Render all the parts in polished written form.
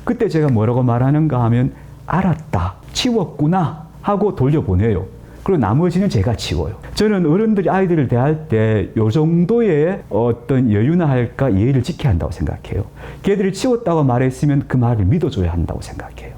그때 제가 뭐라고 말하는가 하면 알았다, 치웠구나 하고 돌려보내요. 그리고 나머지는 제가 치워요. 저는 어른들이 아이들을 대할 때 요 정도의 어떤 여유나 할까 예의를 지켜야 한다고 생각해요. 걔들이 치웠다고 말했으면 그 말을 믿어줘야 한다고 생각해요.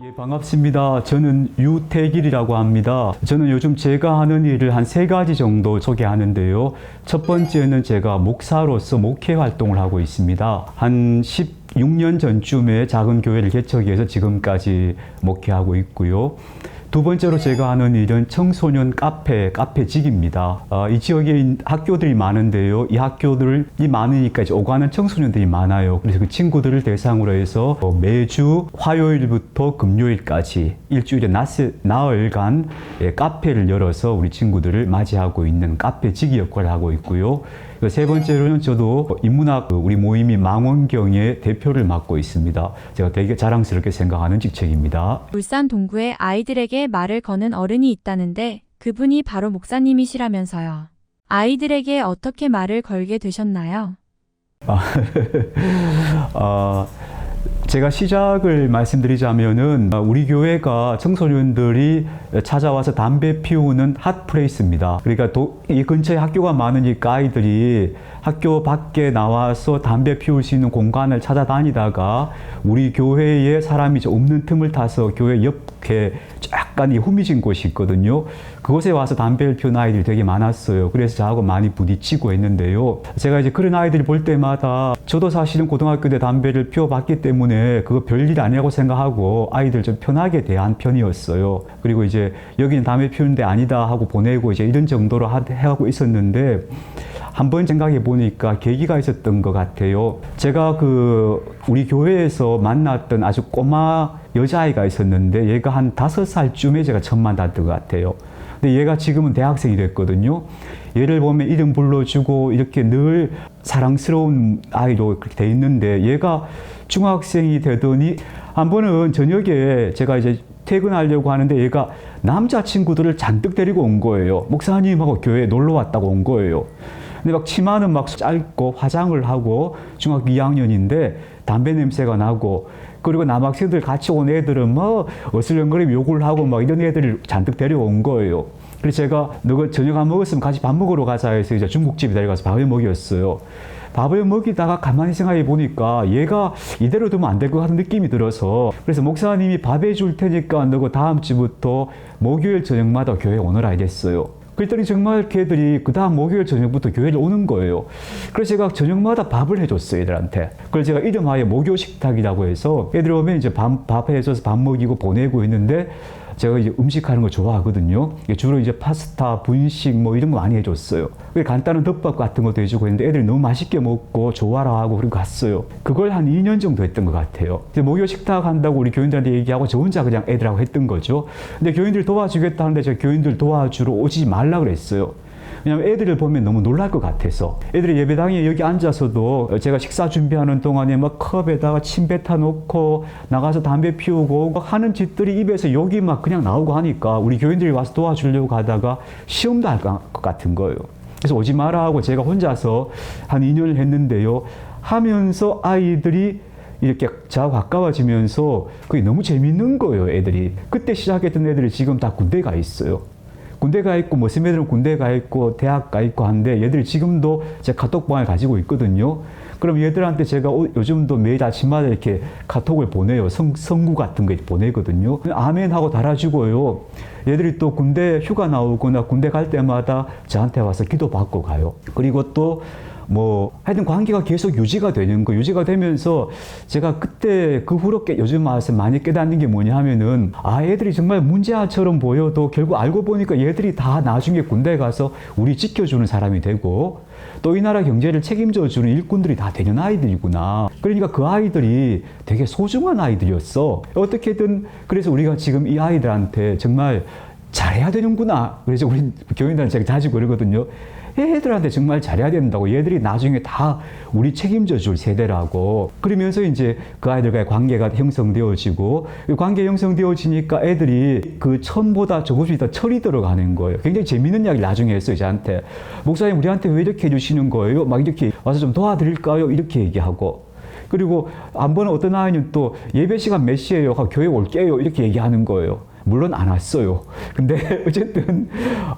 예, 반갑습니다. 저는 유태길이라고 합니다. 저는 요즘 제가 하는 일을 한 3가지 정도 소개하는데요. 첫 번째는 제가 목사로서 목회 활동을 하고 있습니다. 한 16년 전쯤에 작은 교회를 개척해서 지금까지 목회하고 있고요. 두 번째로 제가 하는 일은 청소년 카페직입니다. 이 지역에 학교들이 많은데요. 이 학교들이 많으니까 이제 오가는 청소년들이 많아요. 그래서 그 친구들을 대상으로 해서 매주 화요일부터 금요일까지 일주일에 나흘간 카페를 열어서 우리 친구들을 맞이하고 있는 카페직 역할을 하고 있고요. 세 번째로는 저도 인문학 우리 모임이 망원경의 대표를 맡고 있습니다. 제가 되게 자랑스럽게 생각하는 직책입니다. 울산 동구에 아이들에게 말을 거는 어른이 있다는데 그분이 바로 목사님이시라면서요. 아이들에게 어떻게 말을 걸게 되셨나요? 제가 시작을 말씀드리자면은 우리 교회가 청소년들이 찾아와서 담배 피우는 핫플레이스입니다. 그러니까 이 근처에 학교가 많으니까 아이들이 학교 밖에 나와서 담배 피울 수 있는 공간을 찾아다니다가 우리 교회에 사람이 없는 틈을 타서 교회 옆에 약간 후미진 곳이 있거든요. 그곳에 와서 담배를 피우는 아이들이 되게 많았어요. 그래서 저하고 많이 부딪히고 했는데요. 제가 이제 그런 아이들을 볼 때마다 저도 사실은 고등학교 때 담배를 피워봤기 때문에 그거 별일 아니라고 생각하고 아이들 좀 편하게 대한 편이었어요. 그리고 이제 여기는 담배 피우는 데 아니다 하고 보내고 이제 이런 정도로 하고 있었는데 한번 생각해 보니까 계기가 있었던 것 같아요. 제가 우리 교회에서 만났던 아주 꼬마 여자아이가 있었는데 얘가 한 5살쯤에 제가 처음 만났던 것 같아요. 근데 얘가 지금은 대학생이 됐거든요. 얘를 보면 이름 불러주고 이렇게 늘 사랑스러운 아이로 그렇게 돼 있는데 얘가 중학생이 되더니 한 번은 저녁에 제가 이제 퇴근하려고 하는데 얘가 남자친구들을 잔뜩 데리고 온 거예요. 목사님하고 교회에 놀러 왔다고 온 거예요. 근데 막 치마는 막 짧고 화장을 하고 중학교 2학년인데 담배 냄새가 나고 그리고 남학생들 같이 온 애들은 뭐 어슬렁거리며 욕을 하고 막 이런 애들을 잔뜩 데려온 거예요. 그래서 제가 너가 저녁 안 먹었으면 같이 밥 먹으러 가자 해서 이제 중국집에 데려가서 밥을 먹였어요. 밥을 먹이다가 가만히 생각해 보니까 얘가 이대로 두면 안 될 것 같은 느낌이 들어서 그래서 목사님이 밥 해줄 테니까 너가 다음 주부터 목요일 저녁마다 교회에 오너라 이랬어요. 그랬더니 정말 걔들이 그 다음 목요일 저녁부터 교회를 오는 거예요. 그래서 제가 저녁마다 밥을 해줬어요, 애들한테. 그래서 제가 이름하여 목요식탁이라고 해서 애들 오면 이제 밥 해줘서 밥 먹이고 보내고 있는데 제가 이제 음식하는 거 좋아하거든요. 주로 이제 파스타, 분식 뭐 이런 거 많이 해줬어요. 간단한 덮밥 같은 것도 해주고 했는데 애들이 너무 맛있게 먹고 좋아라 하고 그리고 갔어요. 그걸 한 2년 정도 했던 것 같아요. 목요 식탁 한다고 우리 교인들한테 얘기하고 저 혼자 그냥 애들하고 했던 거죠. 근데 교인들 도와주겠다 하는데 제가 교인들 도와주러 오지 말라 그랬어요. 왜냐면 애들을 보면 너무 놀랄 것 같아서. 애들이 예배당에 여기 앉아서도 제가 식사 준비하는 동안에 막 컵에다가 침 뱉어 놓고 나가서 담배 피우고 하는 짓들이 입에서 욕이 막 그냥 나오고 하니까 우리 교인들이 와서 도와주려고 하다가 시험도 할 것 같은 거예요. 그래서 오지 마라 하고 제가 혼자서 한 2년을 했는데요. 하면서 아이들이 이렇게 저하고 가까워지면서 그게 너무 재밌는 거예요, 애들이. 그때 시작했던 애들이 지금 다 군대 가 있어요. 군대 가 있고, 무슨 애들은 군대 가 있고, 대학 가 있고 한데, 얘들이 지금도 제 카톡방을 가지고 있거든요. 그럼 얘들한테 제가 요즘도 매일 아침마다 이렇게 카톡을 보내요. 성구 같은 거 보내거든요. 아멘 하고 달아주고요. 얘들이 또 군대 휴가 나오거나 군대 갈 때마다 저한테 와서 기도 받고 가요. 그리고 또 하여튼 관계가 계속 유지가 되는 거, 유지가 되면서 제가 그때 그 후로 요즘 와서 많이 깨닫는 게 뭐냐 하면은 얘들이 정말 문제아처럼 보여도 결국 알고 보니까 얘들이 다 나중에 군대 가서 우리 지켜주는 사람이 되고 또 이 나라 경제를 책임져주는 일꾼들이 다 되는 아이들이구나. 그러니까 그 아이들이 되게 소중한 아이들이었어. 어떻게든 그래서 우리가 지금 이 아이들한테 정말 잘해야 되는구나. 그래서 우리 교인들한테 제가 자주 그러거든요. 얘들한테 정말 잘해야 된다고. 얘들이 나중에 다 우리 책임져 줄 세대라고. 그러면서 이제 그 아이들과의 관계가 형성되어지고, 관계 형성되어지니까 애들이 그 처음보다 조금씩 더 철이 들어가는 거예요. 굉장히 재밌는 이야기를 나중에 했어요, 저한테. 목사님, 우리한테 왜 이렇게 해주시는 거예요? 막 이렇게 와서 좀 도와드릴까요? 이렇게 얘기하고. 그리고 한 번은 어떤 아이는 또 예배 시간 몇 시에요? 교회 올게요. 이렇게 얘기하는 거예요. 물론 안 왔어요. 근데 어쨌든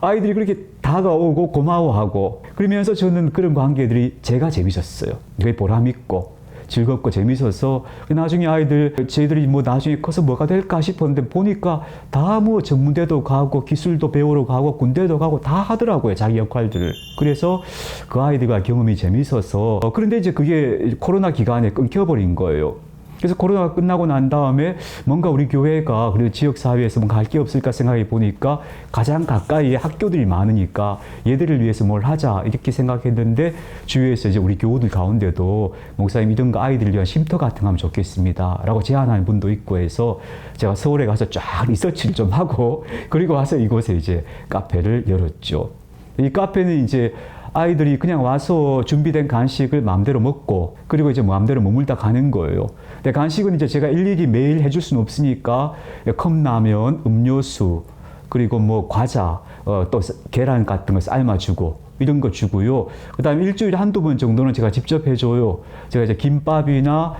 아이들이 그렇게 다가오고 고마워하고 그러면서 저는 그런 관계들이 제가 재밌었어요. 되게 보람있고 즐겁고 재밌어서 나중에 아이들 저희들이 뭐 나중에 커서 뭐가 될까 싶었는데 보니까 다 뭐 전문대도 가고 기술도 배우러 가고 군대도 가고 다 하더라고요. 자기 역할들을. 그래서 그 아이들과 경험이 재밌어서 그런데 이제 그게 코로나 기간에 끊겨버린 거예요. 그래서 코로나가 끝나고 난 다음에 뭔가 우리 교회가 그리고 지역사회에서 뭔가 할 게 없을까 생각해 보니까 가장 가까이에 학교들이 많으니까 얘들을 위해서 뭘 하자 이렇게 생각했는데 주위에서 이제 우리 교우들 가운데도 목사님 이런 거 아이들을 위한 쉼터 같은 거 하면 좋겠습니다 라고 제안하는 분도 있고 해서 제가 서울에 가서 쫙 리서치를 좀 하고 그리고 와서 이곳에 이제 카페를 열었죠. 이 카페는 이제 아이들이 그냥 와서 준비된 간식을 마음대로 먹고 그리고 이제 마음대로 머물다 가는 거예요. 근데 간식은 이제 제가 일일이 매일 해줄 수는 없으니까 컵라면, 음료수, 그리고 뭐 과자, 또 계란 같은 거 삶아주고 이런 거 주고요. 그 다음에 일주일에 한두 번 정도는 제가 직접 해줘요. 제가 이제 김밥이나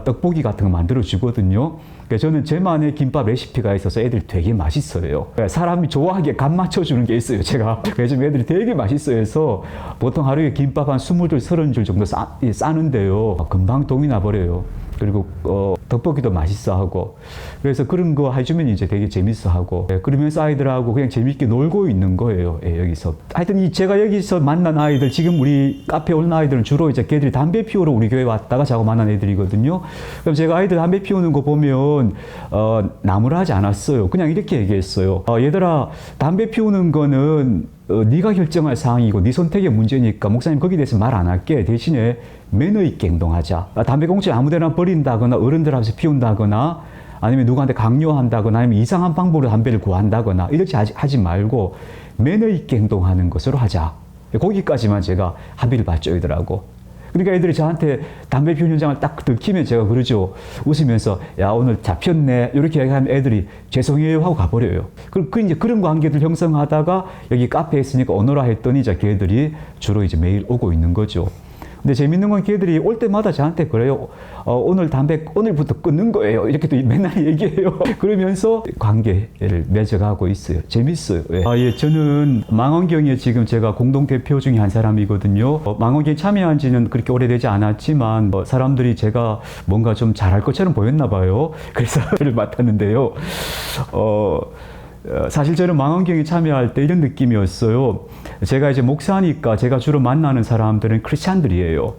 떡볶이 같은 거 만들어 주거든요. 저는 제만의 김밥 레시피가 있어서 애들이 되게 맛있어요. 사람이 좋아하기에 간 맞춰주는 게 있어요, 제가. 그래서 애들이 되게 맛있어 해서 보통 하루에 김밥 한 20줄, 30줄 정도 싸는데요. 금방 동이 나버려요. 그리고 떡볶이도 맛있어 하고 그래서 그런 거 해주면 이제 되게 재밌어 하고 그러면서 아이들하고 그냥 재밌게 놀고 있는 거예요. 여기서 하여튼 제가 여기서 만난 아이들 지금 우리 카페 온 아이들은 주로 이제 걔들이 담배 피우러 우리 교회 왔다가 자고 만난 애들이거든요. 그럼 제가 아이들 담배 피우는 거 보면 나무라 하지 않았어요. 그냥 이렇게 얘기했어요. 얘들아 담배 피우는 거는 네가 결정할 사항이고 네 선택의 문제니까 목사님 거기에 대해서 말 안 할게. 대신에 매너 있게 행동하자. 담배 꽁초를 아무데나 버린다거나 어른들 앞에서 피운다거나 아니면 누구한테 강요한다거나 아니면 이상한 방법으로 담배를 구한다거나 이렇게 하지 말고 매너 있게 행동하는 것으로 하자. 거기까지만 제가 합의를 받죠이더라고. 그러니까 애들이 저한테 담배 피우는 현장을 딱 들키면 제가 그러죠. 웃으면서 야 오늘 잡혔네 이렇게 얘기하면 애들이 죄송해요 하고 가버려요. 이제 그런 관계들 형성하다가 여기 카페에 있으니까 오너라 했더니 이제 걔들이 주로 이제 매일 오고 있는 거죠. 근데 재밌는 건 걔들이 올 때마다 저한테 그래요. 오늘 담배 오늘부터 끊는 거예요. 이렇게 또 맨날 얘기해요. 그러면서 관계를 맺어가고 있어요. 재밌어요. 예, 저는 망원경에 지금 제가 공동대표 중에 한 사람이거든요. 망원경에 참여한 지는 그렇게 오래되지 않았지만 사람들이 제가 뭔가 좀 잘할 것처럼 보였나 봐요. 그래서 저를 맡았는데요. 사실 저는 망원경에 참여할 때 이런 느낌이었어요. 제가 이제 목사니까 제가 주로 만나는 사람들은 크리스찬들이에요.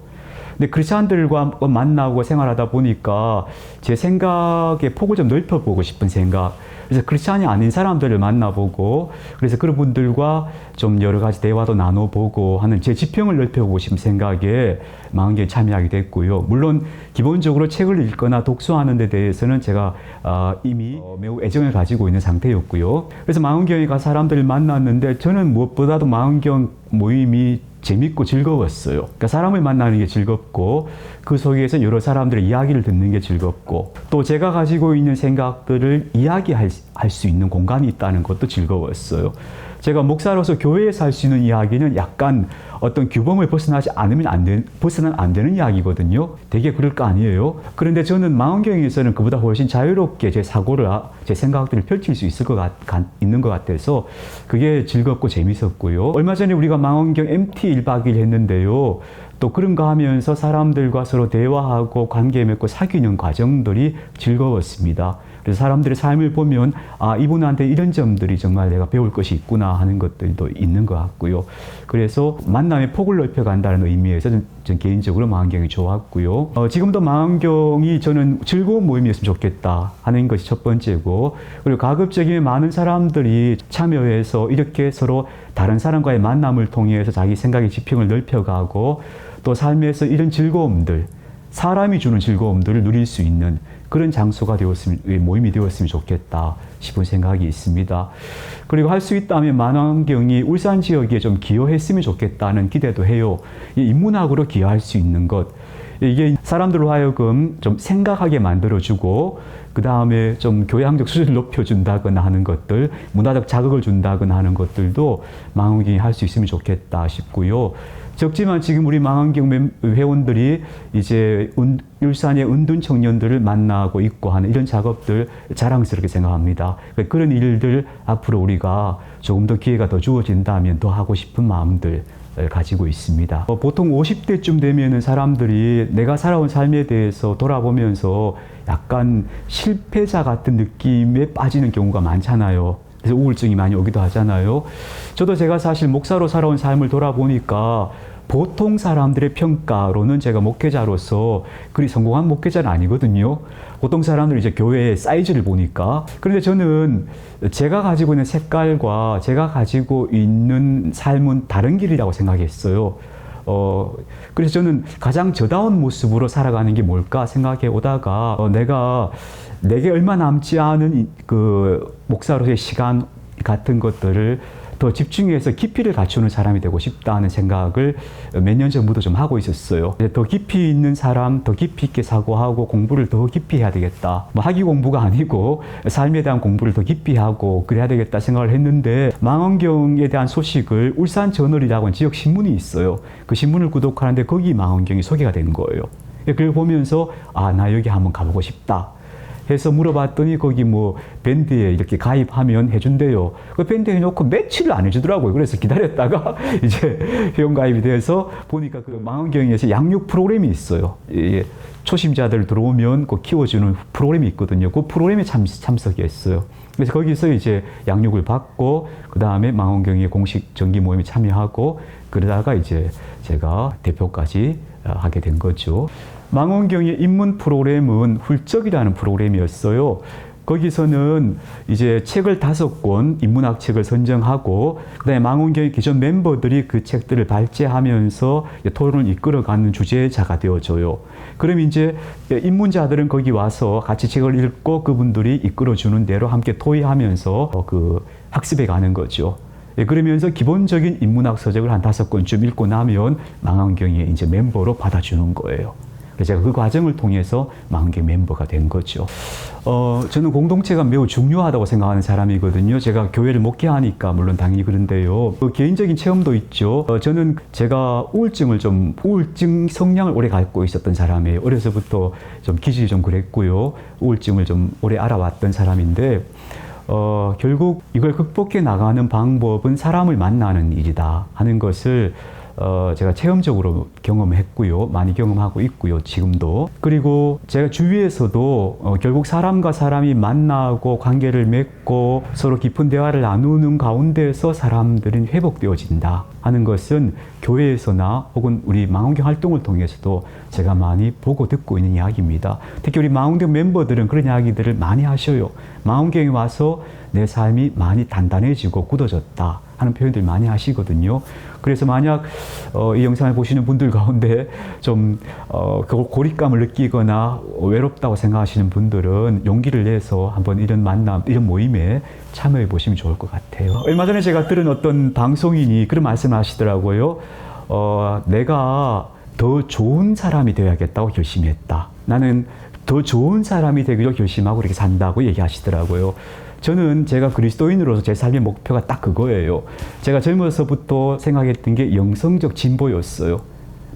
근데 크리스찬들과 만나고 생활하다 보니까 제 생각의 폭을 좀 넓혀보고 싶은 생각. 그래서 크리스찬이 아닌 사람들을 만나보고 그래서 그런 분들과 좀 여러 가지 대화도 나눠보고 하는 제 지평을 넓혀보고 싶은 생각에 망원경에 참여하게 됐고요. 물론 기본적으로 책을 읽거나 독서하는 데 대해서는 제가 이미 매우 애정을 가지고 있는 상태였고요. 그래서 망원경에 가서 사람들을 만났는데 저는 무엇보다도 망원경 모임이 재밌고 즐거웠어요. 그러니까 사람을 만나는 게 즐겁고 그 속에서 여러 사람들의 이야기를 듣는 게 즐겁고 또 제가 가지고 있는 생각들을 이야기할 수 있는 공간이 있다는 것도 즐거웠어요. 제가 목사로서 교회에서 할 수 있는 이야기는 약간 어떤 규범을 벗어나지 않으면 벗어나면 안 되는 이야기거든요. 되게 그럴 거 아니에요. 그런데 저는 망원경에서는 그보다 훨씬 자유롭게 제 사고를, 제 생각들을 펼칠 수 있는 것 같아서 그게 즐겁고 재밌었고요. 얼마 전에 우리가 망원경 MT 1박 2일 했는데요. 또 그런 거 하면서 사람들과 서로 대화하고 관계 맺고 사귀는 과정들이 즐거웠습니다. 그래서 사람들의 삶을 보면 이분한테 이런 점들이 정말 내가 배울 것이 있구나 하는 것들도 있는 것 같고요. 그래서 만남의 폭을 넓혀간다는 의미에서 전 개인적으로 망원경이 좋았고요. 지금도 망원경이 저는 즐거운 모임이었으면 좋겠다 하는 것이 첫 번째고 그리고 가급적이면 많은 사람들이 참여해서 이렇게 서로 다른 사람과의 만남을 통해서 자기 생각의 지평을 넓혀가고 또 삶에서 이런 즐거움들 사람이 주는 즐거움들을 누릴 수 있는 그런 장소가 되었으면, 모임이 되었으면 좋겠다 싶은 생각이 있습니다. 그리고 할 수 있다면 만환경이 울산 지역에 좀 기여했으면 좋겠다는 기대도 해요. 이 인문학으로 기여할 수 있는 것, 이게 사람들로 하여금 좀 생각하게 만들어주고 그 다음에 좀 교양적 수준을 높여준다거나 하는 것들, 문화적 자극을 준다거나 하는 것들도 망원경이 할 수 있으면 좋겠다 싶고요. 적지만 지금 우리 망원경 회원들이 이제 울산의 은둔 청년들을 만나고 있고 하는 이런 작업들 자랑스럽게 생각합니다. 그런 일들 앞으로 우리가 조금 더 기회가 더 주어진다면 더 하고 싶은 마음들 가지고 있습니다. 보통 50대쯤 되면은 사람들이 내가 살아온 삶에 대해서 돌아보면서 약간 실패자 같은 느낌에 빠지는 경우가 많잖아요. 그래서 우울증이 많이 오기도 하잖아요. 저도 제가 사실 목사로 살아온 삶을 돌아보니까 보통 사람들의 평가로는 제가 목회자로서 그리 성공한 목회자는 아니거든요. 보통 사람들이 이제 교회의 사이즈를 보니까. 그런데 저는 제가 가지고 있는 색깔과 제가 가지고 있는 삶은 다른 길이라고 생각했어요. 그래서 저는 가장 저다운 모습으로 살아가는 게 뭘까 생각해 오다가 내게 얼마 남지 않은 그 목사로서의 시간 같은 것들을 더 집중해서 깊이를 갖추는 사람이 되고 싶다는 생각을 몇 년 전부터 좀 하고 있었어요. 더 깊이 있는 사람, 더 깊이 있게 사고하고 공부를 더 깊이 해야 되겠다. 뭐 학위 공부가 아니고 삶에 대한 공부를 더 깊이 하고 그래야 되겠다 생각을 했는데 망원경에 대한 소식을 울산저널이라고 하는 지역 신문이 있어요. 그 신문을 구독하는데 거기 망원경이 소개가 된 거예요. 그걸 보면서 나 여기 한번 가보고 싶다 해서 물어봤더니 거기 뭐 밴드에 이렇게 가입하면 해준대요. 그 밴드에 해놓고 며칠을 안 해주더라고요. 그래서 기다렸다가 이제 회원가입이 돼서 보니까 그 망원경에서 양육 프로그램이 있어요. 초심자들 들어오면 그 키워주는 프로그램이 있거든요. 그 프로그램에 참석했어요. 그래서 거기서 이제 양육을 받고 그 다음에 망원경의 공식 정기 모임에 참여하고 그러다가 이제 제가 대표까지 하게 된 거죠. 망원경의 입문 프로그램은 훌쩍이라는 프로그램이었어요. 거기서는 이제 책을 5권, 인문학 책을 선정하고, 그 다음에 망원경의 기존 멤버들이 그 책들을 발제하면서 토론을 이끌어가는 주제자가 되어줘요. 그럼 이제 입문자들은 거기 와서 같이 책을 읽고 그분들이 이끌어주는 대로 함께 토의하면서 그 학습해 가는 거죠. 그러면서 기본적인 인문학 서적을 한 5권쯤 읽고 나면 망원경의 이제 멤버로 받아주는 거예요. 제가 그 과정을 통해서 망원경 멤버가 된 거죠. 저는 공동체가 매우 중요하다고 생각하는 사람이거든요. 제가 교회를 목회하니까 물론 당연히 그런데요. 개인적인 체험도 있죠. 저는 제가 우울증 성향을 오래 갖고 있었던 사람이에요. 어려서부터 좀 기질이 좀 그랬고요. 우울증을 좀 오래 알아왔던 사람인데 결국 이걸 극복해 나가는 방법은 사람을 만나는 일이다 하는 것을 제가 체험적으로 경험했고요. 많이 경험하고 있고요. 지금도. 그리고 제가 주위에서도 결국 사람과 사람이 만나고 관계를 맺고 서로 깊은 대화를 나누는 가운데서 사람들이 회복되어진다 하는 것은 교회에서나 혹은 우리 망원경 활동을 통해서도 제가 많이 보고 듣고 있는 이야기입니다. 특히 우리 망원경 멤버들은 그런 이야기들을 많이 하셔요. 망원경에 와서 내 삶이 많이 단단해지고 굳어졌다 하는 표현들 많이 하시거든요. 그래서 만약 이 영상을 보시는 분들 가운데 좀 고립감을 느끼거나 외롭다고 생각하시는 분들은 용기를 내서 한번 이런 만남, 이런 모임에 참여해 보시면 좋을 것 같아요. 얼마 전에 제가 들은 어떤 방송인이 그런 말씀을 하시더라고요. 내가 더 좋은 사람이 되어야겠다고 결심했다. 나는 더 좋은 사람이 되기로 결심하고 이렇게 산다고 얘기하시더라고요. 저는 제가 그리스도인으로서 제 삶의 목표가 딱 그거예요. 제가 젊어서부터 생각했던 게 영성적 진보였어요.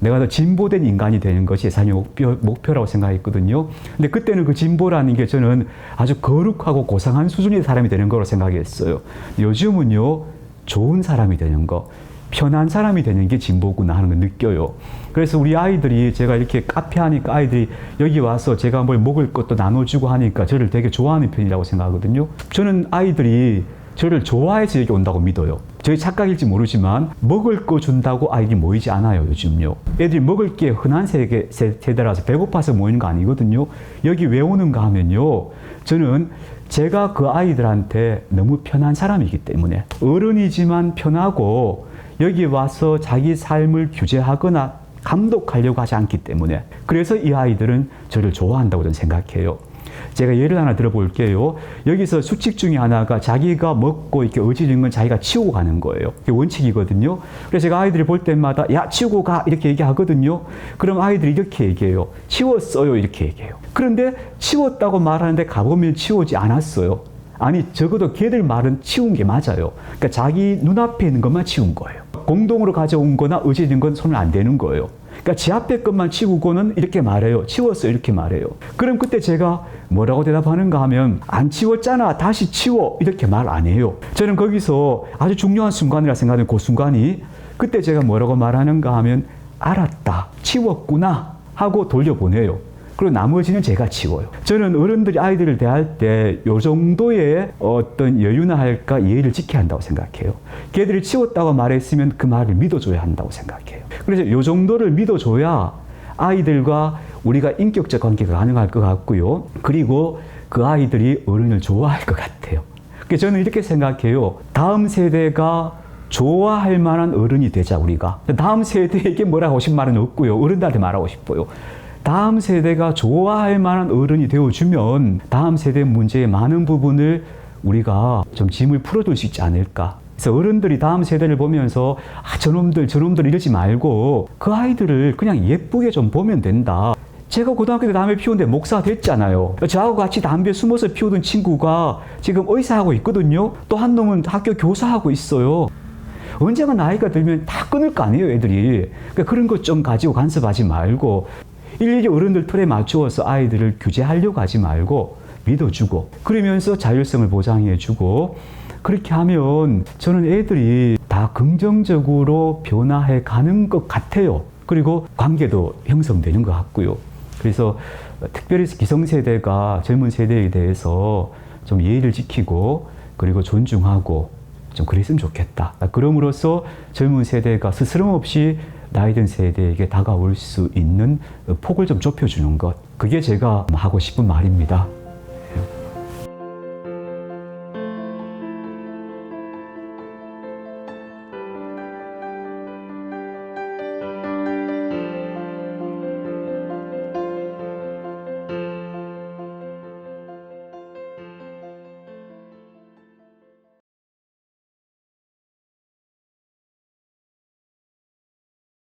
내가 더 진보된 인간이 되는 것이 제 삶의 목표라고 생각했거든요. 근데 그때는 그 진보라는 게 저는 아주 거룩하고 고상한 수준의 사람이 되는 거로 생각했어요. 요즘은요, 좋은 사람이 되는 거, 편한 사람이 되는 게 진보구나 하는 걸 느껴요. 그래서 우리 아이들이 제가 이렇게 카페 하니까 아이들이 여기 와서 제가 뭘 먹을 것도 나눠주고 하니까 저를 되게 좋아하는 편이라고 생각하거든요. 저는 아이들이 저를 좋아해서 여기 온다고 믿어요. 저희 착각일지 모르지만 먹을 거 준다고 아이들이 모이지 않아요, 요즘요. 애들이 먹을 게 흔한 세대라서 배고파서 모이는 거 아니거든요. 여기 왜 오는가 하면요. 저는 제가 그 아이들한테 너무 편한 사람이기 때문에 어른이지만 편하고 여기 와서 자기 삶을 규제하거나 감독하려고 하지 않기 때문에 그래서 이 아이들은 저를 좋아한다고 저는 생각해요. 제가 예를 하나 들어볼게요. 여기서 수칙 중에 하나가 자기가 먹고 이렇게 어지른 건 자기가 치우고 가는 거예요. 그게 원칙이거든요. 그래서 제가 아이들이 볼 때마다 야, 치우고 가 이렇게 얘기하거든요. 그럼 아이들이 이렇게 얘기해요. 치웠어요 이렇게 얘기해요. 그런데 치웠다고 말하는데 가보면 치우지 않았어요. 아니 적어도 걔들 말은 치운 게 맞아요. 그러니까 자기 눈앞에 있는 것만 치운 거예요. 공동으로 가져온 거나 어지른 건 손을 안 대는 거예요. 그러니까 지 앞에 것만 치우고는 이렇게 말해요. 치웠어요 이렇게 말해요. 그럼 그때 제가 뭐라고 대답하는가 하면 안 치웠잖아 다시 치워 이렇게 말 안 해요. 저는 거기서 아주 중요한 순간이라 생각하는 그 순간이 그때 제가 뭐라고 말하는가 하면 알았다 치웠구나 하고 돌려보내요. 그리고 나머지는 제가 치워요. 저는 어른들이 아이들을 대할 때 이 정도의 어떤 여유나 할까 예의를 지켜야 한다고 생각해요. 걔들이 치웠다고 말했으면 그 말을 믿어줘야 한다고 생각해요. 그래서 이 정도를 믿어줘야 아이들과 우리가 인격적 관계가 가능할 것 같고요. 그리고 그 아이들이 어른을 좋아할 것 같아요. 그래서 저는 이렇게 생각해요. 다음 세대가 좋아할 만한 어른이 되자 우리가. 다음 세대에게 뭐라 하고 싶은 말은 없고요. 어른들한테 말하고 싶어요. 다음 세대가 좋아할 만한 어른이 되어주면 다음 세대 문제의 많은 부분을 우리가 좀 짐을 풀어둘 수 있지 않을까. 그래서 어른들이 다음 세대를 보면서 저놈들 이러지 말고 그 아이들을 그냥 예쁘게 좀 보면 된다. 제가 고등학교 때 담배 피우는데 목사가 됐잖아요. 저하고 같이 담배 숨어서 피우던 친구가 지금 의사하고 있거든요. 또 한 놈은 학교 교사하고 있어요. 언젠가 나이가 들면 다 끊을 거 아니에요, 애들이. 그러니까 그런 것 좀 가지고 간섭하지 말고 일일이 어른들 틀에 맞추어서 아이들을 규제하려고 하지 말고 믿어주고 그러면서 자율성을 보장해주고 그렇게 하면 저는 애들이 다 긍정적으로 변화해 가는 것 같아요. 그리고 관계도 형성되는 것 같고요. 그래서 특별히 기성세대가 젊은 세대에 대해서 좀 예의를 지키고 그리고 존중하고 좀 그랬으면 좋겠다. 그럼으로써 젊은 세대가 스스럼 없이 나이 든 세대에게 다가올 수 있는 폭을 좀 좁혀주는 것. 그게 제가 하고 싶은 말입니다.